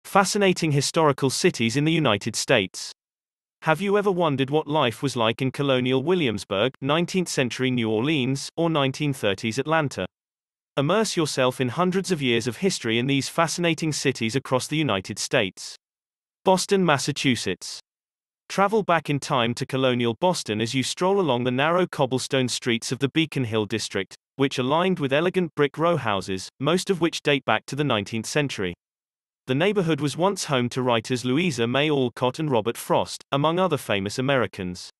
Fascinating historical cities in the United States. Have you ever wondered what life was like in colonial Williamsburg, 19th century New Orleans, or 1930s Atlanta? Immerse yourself in hundreds of years of history in these fascinating cities across the United States. Boston, Massachusetts. Travel back in time to colonial Boston as you stroll along the narrow cobblestone streets of the Beacon Hill district, which are lined with elegant brick row houses, most of which date back to the 19th century. The neighborhood was once home to writers Louisa May Alcott and Robert Frost, among other famous Americans.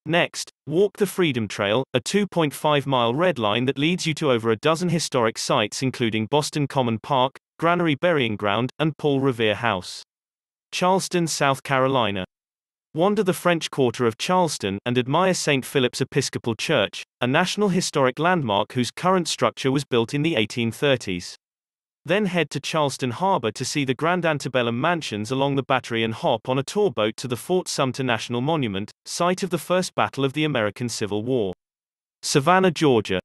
Next, walk the Freedom Trail, a 2.5-mile red line that leads you to over a dozen historic sites including Boston Common Park, Granary Burying Ground, and Paul Revere House. Charleston, South Carolina. Wander the French Quarter of Charleston and admire St. Philip's Episcopal Church, a National Historic Landmark whose current structure was built in the 1830s. Then head to Charleston Harbor to see the grand antebellum mansions along the Battery and hop on a tour boat to the Fort Sumter National Monument, site of the First Battle of the American Civil War. Savannah, Georgia.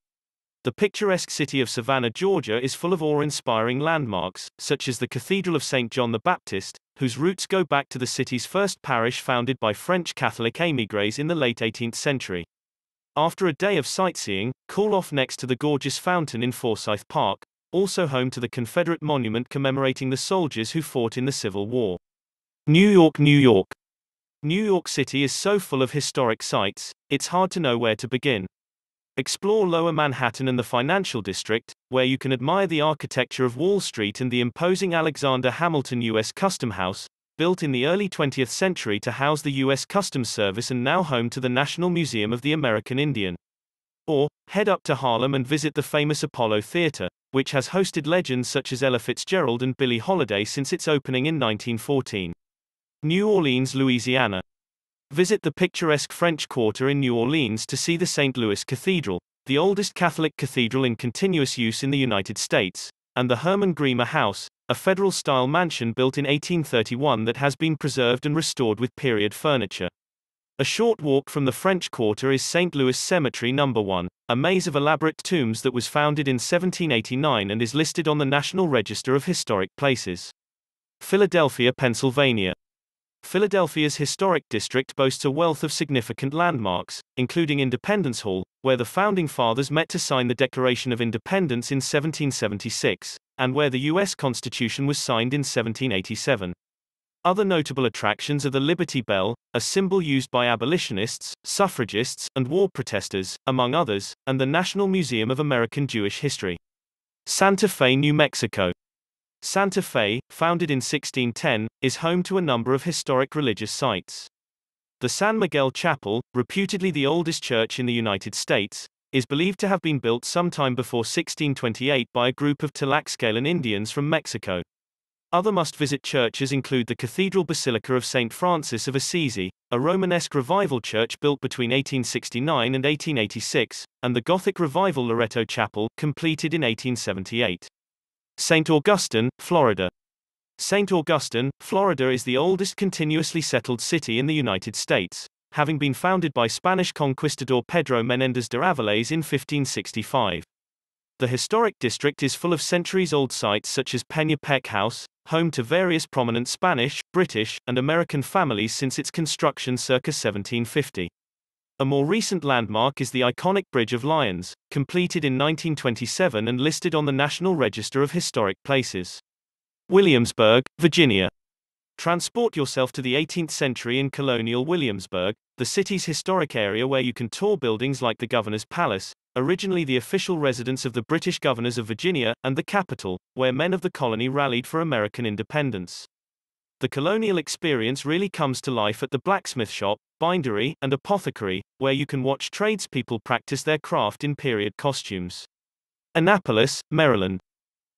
The picturesque city of Savannah, Georgia is full of awe-inspiring landmarks, such as the Cathedral of St. John the Baptist, whose roots go back to the city's first parish founded by French Catholic émigrés in the late 18th century. After a day of sightseeing, cool off next to the gorgeous fountain in Forsyth Park, also home to the Confederate monument commemorating the soldiers who fought in the Civil War. New York, New York. New York City is so full of historic sites, it's hard to know where to begin. Explore Lower Manhattan and the Financial District, where you can admire the architecture of Wall Street and the imposing Alexander Hamilton U.S. Custom House, built in the early 20th century to house the U.S. Customs Service and now home to the National Museum of the American Indian. Or, head up to Harlem and visit the famous Apollo Theater, which has hosted legends such as Ella Fitzgerald and Billie Holiday since its opening in 1914. New Orleans, Louisiana. Visit the picturesque French Quarter in New Orleans to see the St. Louis Cathedral, the oldest Catholic cathedral in continuous use in the United States, and the Herman Griemer House, a federal-style mansion built in 1831 that has been preserved and restored with period furniture. A short walk from the French Quarter is St. Louis Cemetery No. 1, a maze of elaborate tombs that was founded in 1789 and is listed on the National Register of Historic Places. Philadelphia, Pennsylvania. Philadelphia's historic district boasts a wealth of significant landmarks, including Independence Hall, where the Founding Fathers met to sign the Declaration of Independence in 1776, and where the U.S. Constitution was signed in 1787. Other notable attractions are the Liberty Bell, a symbol used by abolitionists, suffragists, and war protesters, among others, and the National Museum of American Jewish History. Santa Fe, New Mexico. Santa Fe, founded in 1610, is home to a number of historic religious sites. The San Miguel Chapel, reputedly the oldest church in the United States, is believed to have been built sometime before 1628 by a group of Tlaxcalan Indians from Mexico. Other must-visit churches include the Cathedral Basilica of St. Francis of Assisi, a Romanesque revival church built between 1869 and 1886, and the Gothic Revival Loretto Chapel, completed in 1878. St. Augustine, Florida. St. Augustine, Florida is the oldest continuously settled city in the United States, having been founded by Spanish conquistador Pedro Menéndez de Avilés in 1565. The historic district is full of centuries-old sites such as Peña Peck House, home to various prominent Spanish, British, and American families since its construction circa 1750. A more recent landmark is the iconic Bridge of Lions, completed in 1927 and listed on the National Register of Historic Places. Williamsburg, Virginia. Transport yourself to the 18th century in colonial Williamsburg, the city's historic area where you can tour buildings like the Governor's Palace, originally the official residence of the British governors of Virginia, and the Capitol, where men of the colony rallied for American independence. The colonial experience really comes to life at the blacksmith shop, bindery, and apothecary, where you can watch tradespeople practice their craft in period costumes. Annapolis, Maryland.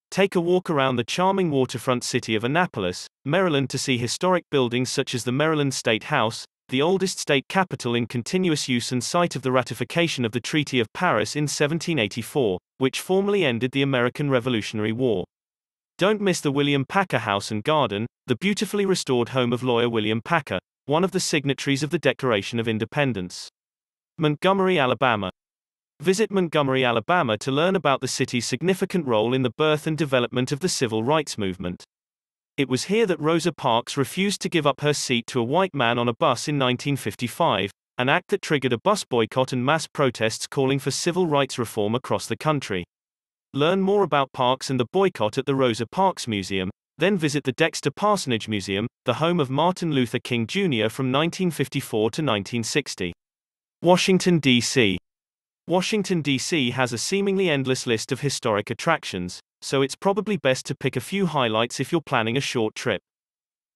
Take a walk around the charming waterfront city of Annapolis, Maryland to see historic buildings such as the Maryland State House, the oldest state capitol in continuous use and site of the ratification of the Treaty of Paris in 1784, which formally ended the American Revolutionary War. Don't miss the William Packer House and Garden, the beautifully restored home of lawyer William Packer, one of the signatories of the Declaration of Independence. Montgomery, Alabama. Visit Montgomery, Alabama to learn about the city's significant role in the birth and development of the civil rights movement. It was here that Rosa Parks refused to give up her seat to a white man on a bus in 1955, an act that triggered a bus boycott and mass protests calling for civil rights reform across the country. Learn more about Parks and the boycott at the Rosa Parks Museum, then visit the Dexter Parsonage Museum, the home of Martin Luther King Jr. from 1954 to 1960. Washington, D.C. Washington, D.C. has a seemingly endless list of historic attractions, so it's probably best to pick a few highlights if you're planning a short trip.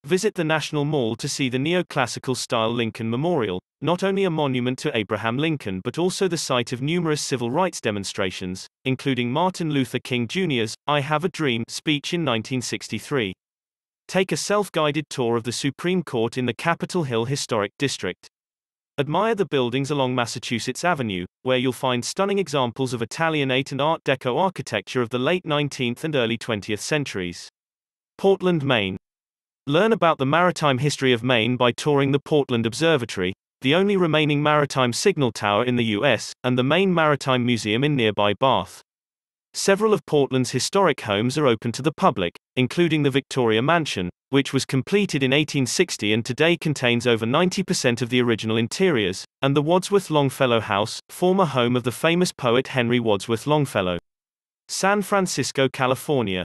Visit the National Mall to see the neoclassical-style Lincoln Memorial, not only a monument to Abraham Lincoln but also the site of numerous civil rights demonstrations, including Martin Luther King Jr.'s "I Have a Dream" speech in 1963. Take a self-guided tour of the Supreme Court in the Capitol Hill Historic District. Admire the buildings along Massachusetts Avenue, where you'll find stunning examples of Italianate and Art Deco architecture of the late 19th and early 20th centuries. Portland, Maine. Learn about the maritime history of Maine by touring the Portland Observatory, the only remaining maritime signal tower in the U.S., and the Maine Maritime Museum in nearby Bath. Several of Portland's historic homes are open to the public, including the Victoria Mansion, which was completed in 1860 and today contains over 90% of the original interiors, and the Wadsworth Longfellow House, former home of the famous poet Henry Wadsworth Longfellow. San Francisco, California.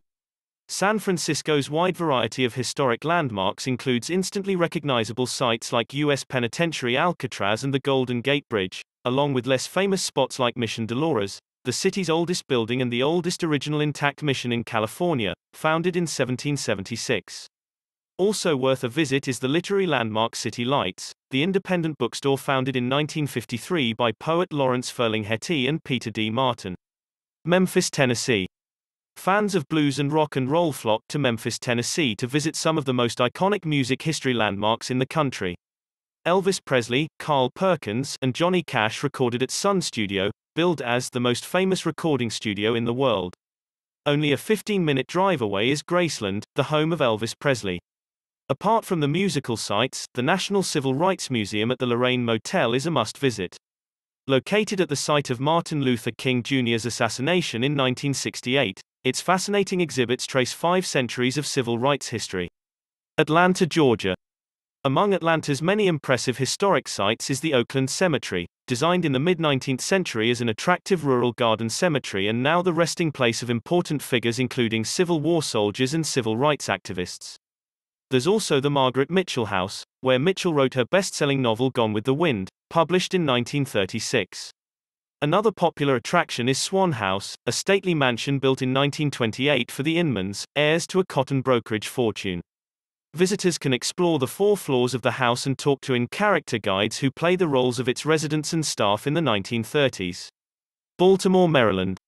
San Francisco's wide variety of historic landmarks includes instantly recognizable sites like U.S. Penitentiary Alcatraz and the Golden Gate Bridge, along with less famous spots like Mission Dolores, the city's oldest building and the oldest original intact mission in California, founded in 1776. Also worth a visit is the literary landmark City Lights, the independent bookstore founded in 1953 by poet Lawrence Ferlinghetti and Peter D. Martin. Memphis, Tennessee. Fans of blues and rock and roll flock to Memphis, Tennessee to visit some of the most iconic music history landmarks in the country. Elvis Presley, Carl Perkins, and Johnny Cash recorded at Sun Studio, billed as the most famous recording studio in the world. Only a 15-minute drive away is Graceland, the home of Elvis Presley. Apart from the musical sites, the National Civil Rights Museum at the Lorraine Motel is a must-visit. Located at the site of Martin Luther King Jr.'s assassination in 1968, its fascinating exhibits trace 5 centuries of civil rights history. Atlanta, Georgia. Among Atlanta's many impressive historic sites is the Oakland Cemetery, designed in the mid-19th century as an attractive rural garden cemetery and now the resting place of important figures including Civil War soldiers and civil rights activists. There's also the Margaret Mitchell House, where Mitchell wrote her best-selling novel Gone with the Wind, published in 1936. Another popular attraction is Swan House, a stately mansion built in 1928 for the Inmans, heirs to a cotton brokerage fortune. Visitors can explore the 4 floors of the house and talk to in-character guides who play the roles of its residents and staff in the 1930s. Baltimore, Maryland.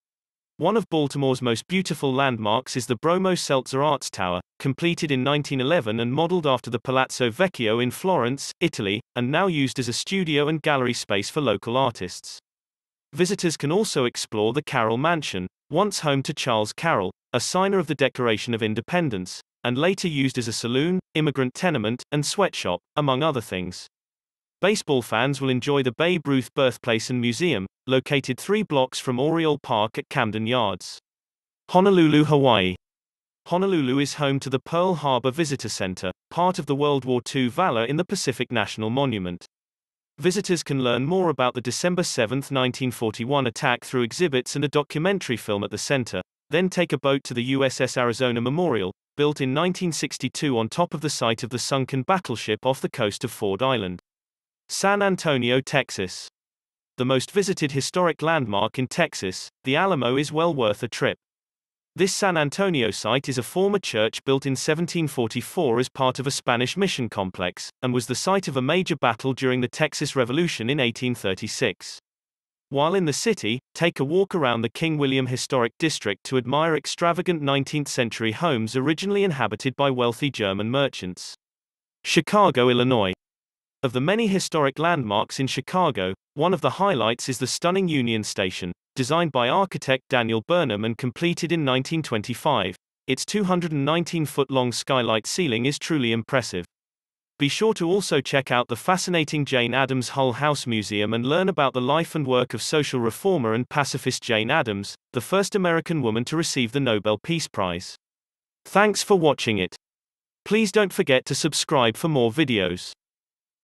One of Baltimore's most beautiful landmarks is the Bromo Seltzer Arts Tower, completed in 1911 and modeled after the Palazzo Vecchio in Florence, Italy, and now used as a studio and gallery space for local artists. Visitors can also explore the Carroll Mansion, once home to Charles Carroll, a signer of the Declaration of Independence, and later used as a saloon, immigrant tenement, and sweatshop, among other things. Baseball fans will enjoy the Babe Ruth Birthplace and Museum, located 3 blocks from Oriole Park at Camden Yards. Honolulu, Hawaii. Honolulu is home to the Pearl Harbor Visitor Center, part of the World War II Valor in the Pacific National Monument. Visitors can learn more about the December 7, 1941 attack through exhibits and a documentary film at the center, then take a boat to the USS Arizona Memorial, built in 1962 on top of the site of the sunken battleship off the coast of Ford Island. San Antonio, Texas. The most visited historic landmark in Texas, the Alamo is well worth a trip. This San Antonio site is a former church built in 1744 as part of a Spanish mission complex, and was the site of a major battle during the Texas Revolution in 1836. While in the city, take a walk around the King William Historic District to admire extravagant 19th-century homes originally inhabited by wealthy German merchants. Chicago, Illinois. Of the many historic landmarks in Chicago, one of the highlights is the stunning Union Station, designed by architect Daniel Burnham and completed in 1925. Its 219-foot-long skylight ceiling is truly impressive. Be sure to also check out the fascinating Jane Addams Hull House Museum and learn about the life and work of social reformer and pacifist Jane Addams, the first American woman to receive the Nobel Peace Prize. Thanks for watching it. Please don't forget to subscribe for more videos.